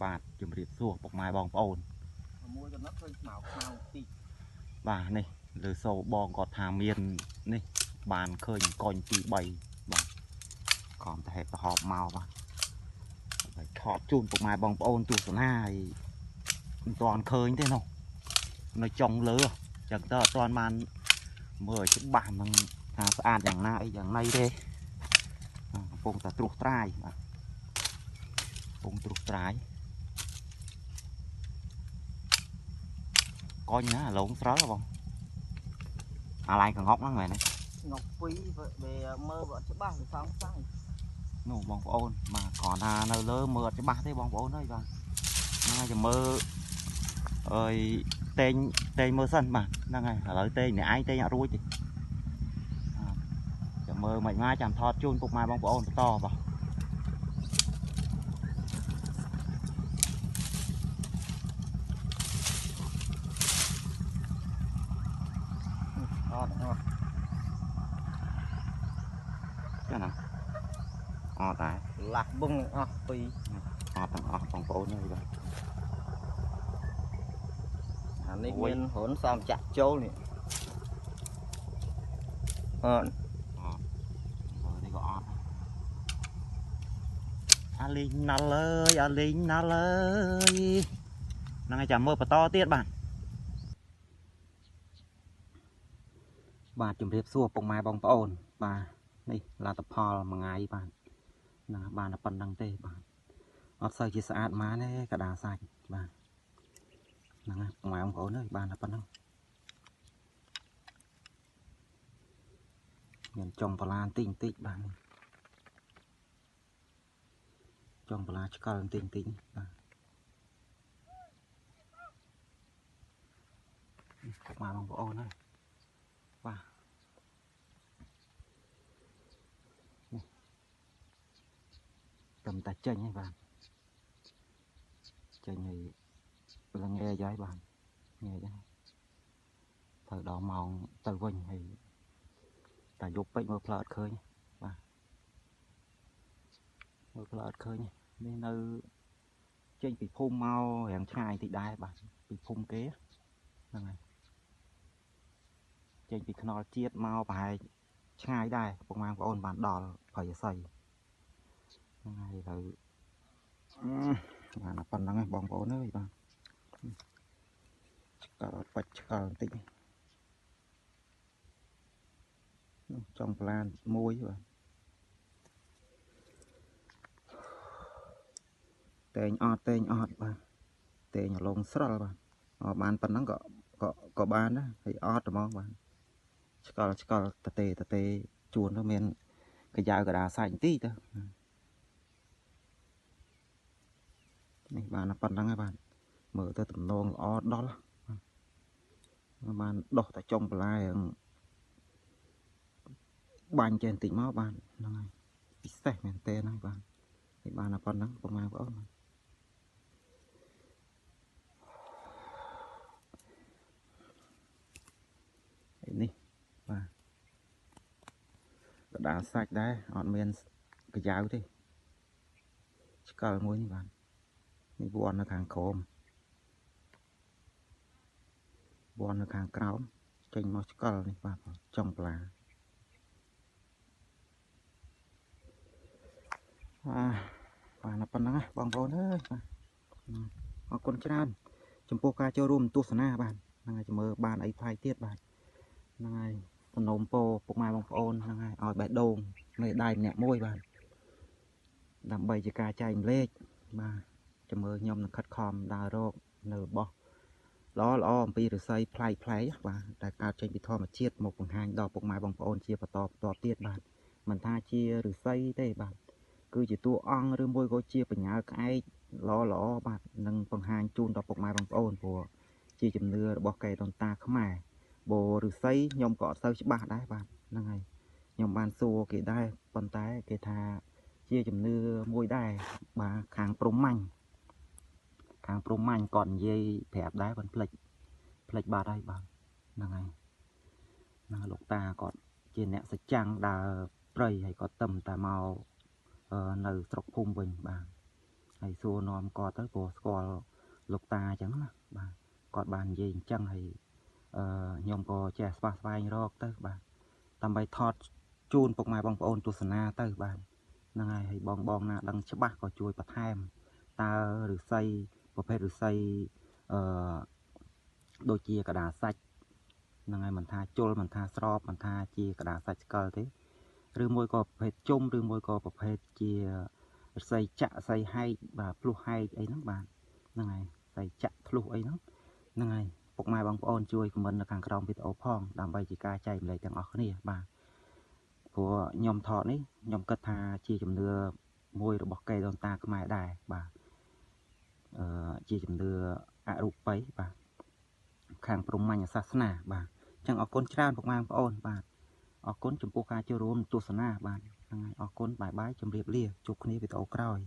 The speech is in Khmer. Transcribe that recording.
បាទជំរាបសួរពុកម៉ែបងប្អូនមួយកំណត់ឃើញខ្មៅតិចបាទនេះលើសូបងគាត់ថាមាននេះបានឃើញកុញ2 3បាទខំតែហេតុប្រហបមកបាទហើយថតជូនពុកម៉ែបងប្អូនទស្សនាហើយមិនទាន់ឃើញទេនោះនៅចុងលើចឹងទៅអត់ទាន់បានមើលច្បាស់នឹងថាស្អាតយ៉ាងណាអីយ៉ាងណីទេកំពុងតែត្រួសត្រាយបាទកំពុងត្រួសត្រាយកុញណាឡងស្រល់បងអាឡៃកងប់ហ្នឹងមែនទេងប់ពីរវាមើលអត់ច្បាស់វាសងសង្ឃនោះបងប្អូនបាទគ្រាន់ថានៅលើមើលអត់ច្បាស់ទេបងប្អូនអើយបាទហ្នឹងហើយចាំមើលអើយតេងមើលសិនបាទហ្នឹងហើយឥឡូវតេងអ្នកឯងតេងអត់រួចទេចាំមើលមិនមកចាំថតជូនពុកម៉ែបងប្អូនបន្តបាទចឹងណាអត់តែលាស់បឹងអស់ពីអត់ទាំងអស់បងប្អូនហើយបាទអានេះមានហ៊ុនសំចាក់ចូលនេះនេះក៏អត់អាលីងណាល់អើយអាលីងណាល់អើយហ្នឹងហើយចាំមើលបន្តទៀតបាទជំរាបសួរពុកម៉ែបងប្អូនបាទនេះលទ្ធផលមួយថ្ងៃបាទណាបានតែប៉ុណ្្នឹងទេបាទអត់សូវជាស្អាតម៉ានទេកដាសាច់បាទហ្នឹងហើយពុកម៉ែបងប្អូនអើយបានតែប៉ុណ្្នឹងមានចុងបលាបន្តិចបាទចុងបលាឆ្កល់បន្តិចបាទពុកម៉ែបងប្អូនហើយបាទតែចេញហើយបាទចេញហើយព្រលឹងងាយហើយបាទងាយហើយទៅដល់ម៉ោងទៅវិញហើយតែយប់ពេកមើលផ្លូវអត់ឃើញបាទមើលផ្លូវអត់ឃើញនេះនៅចេញពីភូមិមករាងឆ្ងាយតិចដែរបាទពីភូមិគេហ្នឹងហើយចេញពីខ្នល់ជាតិមកប្រហែលឆ្ងាយដែរពុកម៉ែបងប្អូនបានដល់ព្រៃអស័យហ្នឹងហើយទៅបានប៉ុណ្្នឹងឯងបងប្អូនអើយបាទឆ្កល់បាច់ឆ្កល់បន្តិចចង់ប្លានមួយបាទតេងអត់បាទតេងឡងស្រល់បាទបានប៉ុណ្្នឹងក៏បានដែរហើយអត់ហ្មងបាទឆ្កល់តេជួនទៅមានកយ៉ាវកដាសាច់បន្តិចទៅនេះបានប៉ុណ្្នឹងហើយបាទមើលទៅទំនងល្អដល់បានដោះតែចុងបន្លែបាញ់ចេះបន្តិចមកបាទហ្នឹងហើយពិសេសមែនតើហ្នឹងបាទនេះបានប៉ុណ្្នឹងពុកម៉ែបងប្អូននេះបាទកដាសាច់ដែរអត់មានកយ៉ាវទេឆ្កល់មួយនេះបាទនេះវ័ននៅខាងក្រោមវ័ននៅខាងក្រោមចេញមកឆ្កល់នេះបាទចុងប្លាបាទប៉ុណ្្នឹងបងប្អូនអើយបាទអរគុណច្រើនចំពោះការចូលរួមទស្សនាបាទហ្នឹងហើយមើលបានអីផ្សាយទៀតបាទហ្នឹងហើយសំណូមពរពុកម៉ែបងប្អូនហ្នឹងហើយឲ្យបេះដូងមេដៃម្នាក់មួយបាទដើម្បីជាការចែកម្លែកបាទចាំមើលខ្ញុំនឹងខិតខំដើររកនៅរបស់ល្អអំពីឫស្សីប្លែកបាទដែលកើតចេញពីធម្មជាតិមកបង្ហាញដល់ពុកម៉ែបងប្អូនជាបន្តទៀតបាទមិនថាជាឫស្សីទេបាទគឺជាតួអង្គឬមួយក៏ជាបញ្ញាក្អែកល្អបាទនឹងបង្ហាញជូនដល់ពុកម៉ែបងប្អូនព្រោះជាជំនឿរបស់កែដូនតាខ្មែរបូឫស្សីខ្ញុំក៏អត់សូវច្បាស់ដែរបាទហ្នឹងហើយខ្ញុំបានសួរគេដែរប៉ុន្តែគេថាជាជំនឿមួយដែរបាទខាងព្រំមាញ់គាត់និយាយប្រាប់ដែរមិនភ្លេចបាត់ហើយបាទហ្នឹងហើយណាលោកតាគាត់ជាអ្នកសច្ចាំងដើរព្រៃហើយគាត់ទៅតែមកនៅស្រុកភូមិវិញបាទ ហើយសួរនាំគាត់ទៅព្រោះស្គាល់លោកតាអញ្ចឹងណាបាទគាត់បាននិយាយអញ្ចឹងហើយខ្ញុំក៏ចេះស្វះស្វែងរកទៅបាទដើម្បីថតជូនពុកម៉ែបងប្អូនទស្សនាទៅបាទហ្នឹងហើយបងណាដឹងច្បាស់ក៏ជួយបន្ថែមតើឫស្សីប្រភេទឫស្សីដូចជាកដាសាច់ហ្នឹងហើយមិនថាជុលមិនថាស្របមិនថាជាកដាសាច់ស្កិលទេឬមួយក៏ប្រភេទជុំឬមួយក៏ប្រភេទជាឫស្សីចាក់ឫស្សីហែកបាទភ្លុះហែកអីហ្នឹងបាទហ្នឹងហើយឫស្សីចាក់ភ្លុះអីហ្នឹងហ្នឹងហើយពុកម៉ែបងប្អូនជួយខមមិននៅខាងក្រោមវីដេអូផងដើម្បីជាការចែកម្លែកទាំងអស់គ្នាបាទព្រោះខ្ញុំថតនេះខ្ញុំគិតថាជាជំនឿមួយរបស់កេរដូនតាខ្មែរដែរបាទជាជំនឿអរូបីបាទខាងព្រហ្មញ្ញសាសនាបាទអញ្ចឹងអរគុណច្រើនពុកម៉ែបងប្អូនបាទអរគុណចំពោះការចូលរួមទស្សនាបាទហ្នឹងហើយអរគុណបាយបាយជម្រាបលាជួបគ្នាវីដេអូក្រោយ